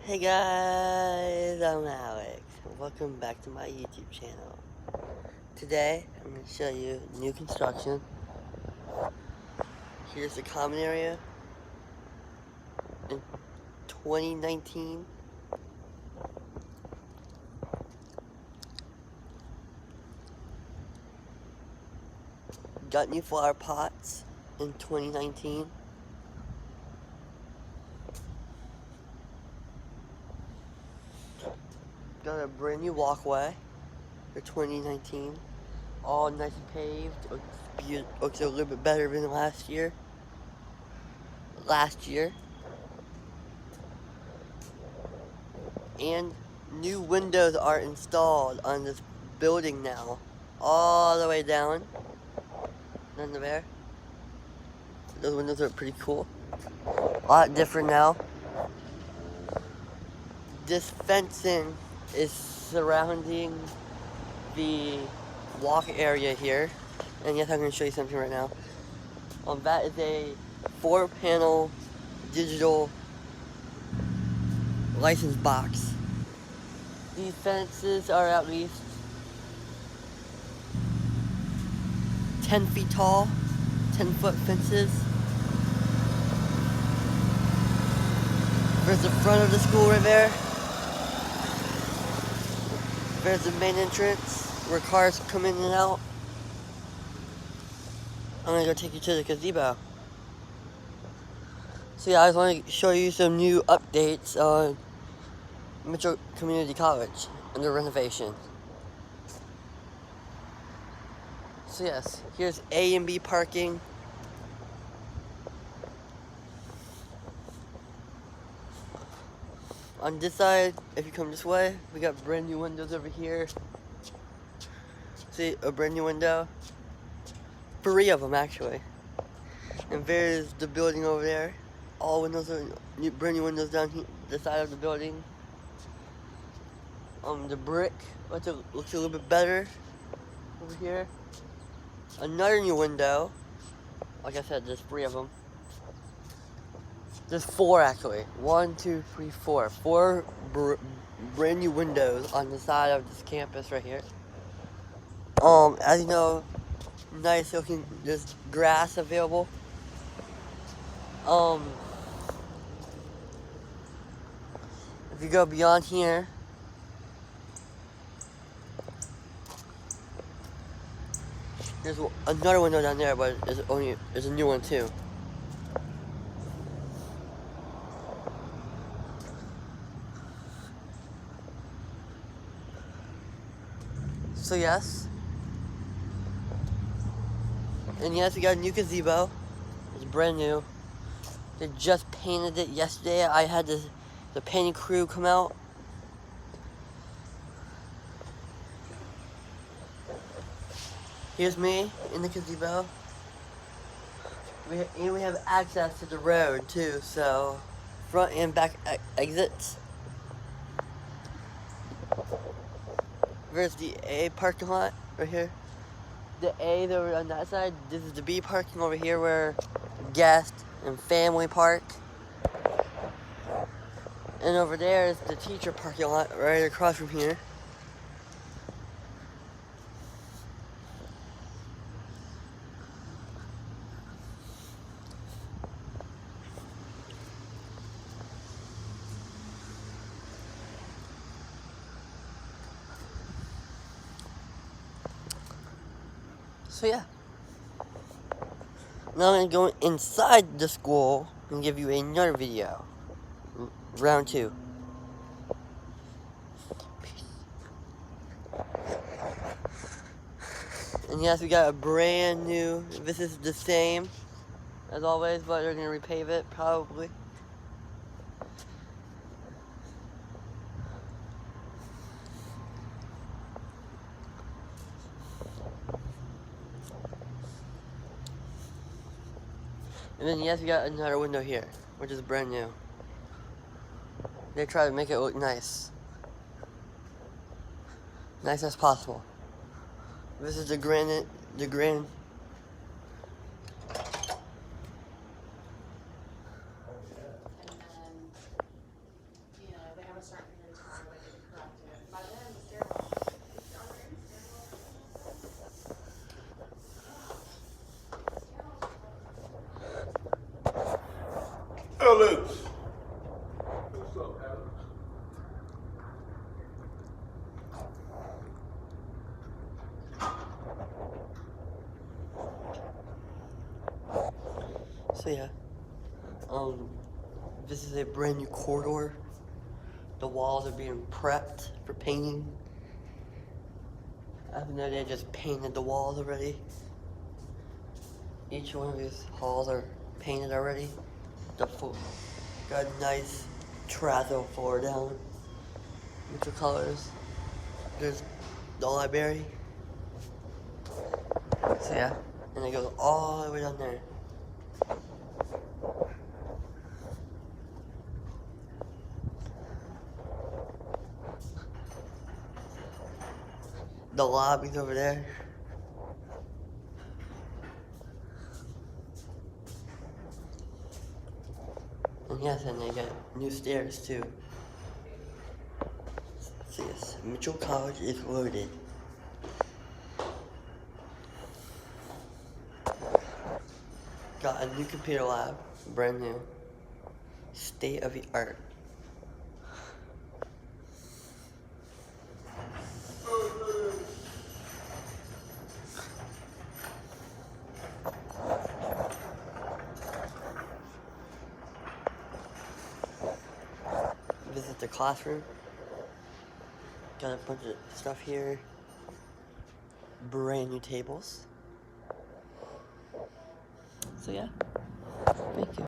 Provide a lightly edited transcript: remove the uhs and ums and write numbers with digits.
Hey guys, I'm Alex. Welcome back to my YouTube channel. Today, I'm going to show you new construction. Here's the common area in 2019. Got new flower pots in 2019. Got a brand new walkway for 2019. All nice and paved. Looks a little bit better than last year. And new windows are installed on this building now. All the way down. Under there. Those windows are pretty cool. A lot different now. This fencing is surrounding the walk area here. And yes, I'm going to show you something right now. That is a 4-panel digital license box. These fences are at least 10 feet tall, 10-foot fences. There's the front of the school right there. There's the main entrance where cars come in and out. I'm gonna go take you to the gazebo. So yeah, I just want to show you some new updates on Mitchell Community College under renovation. So yes, here's A and B parking. On this side, if you come this way, we got brand new windows over here. See, a brand new window. 3 of them actually. And there's the building over there. All windows are brand new windows down here, the side of the building. The brick looks a little bit better over here. Another new window. Like I said, there's 3 of them. There's 4 actually. 1, 2, 3, 4. 4 brand new windows on the side of this campus right here. As you know, nice looking. There's grass available. If you go beyond here, there's another window down there, but there's a new one too. So yes. And yes, we got a new gazebo. It's brand new. They just painted it yesterday. I had the painting crew come out. Here's me in the gazebo. We have access to the road too, so front and back exits. There's the A parking lot right here. The A is over on that side. This is the B parking over here where guests and family park. And over there is the teacher parking lot right across from here. So yeah. Now I'm going to go inside the school and give you another video. Round 2. And yes, we got a brand new, this is the same as always, but they're going to repave it probably. And then yes, we got another window here, which is brand new. They try to make it look nice. Nice as possible. This is the grand Alex. What's up, Alex? So yeah, this is a brand new corridor. The walls are being prepped for painting. I have no idea, just painted the walls already. Each one of these halls are painted already. Got a nice terrazzo floor down. Neutral colors. There's the library. So yeah, and it goes all the way down there. The lobby's over there. And yes, and they got new stairs too. So yes, Mitchell College is loaded. Got a new computer lab, brand new. State of the art. Visit the classroom. Got a bunch of stuff here. Brand new tables. So yeah, thank you.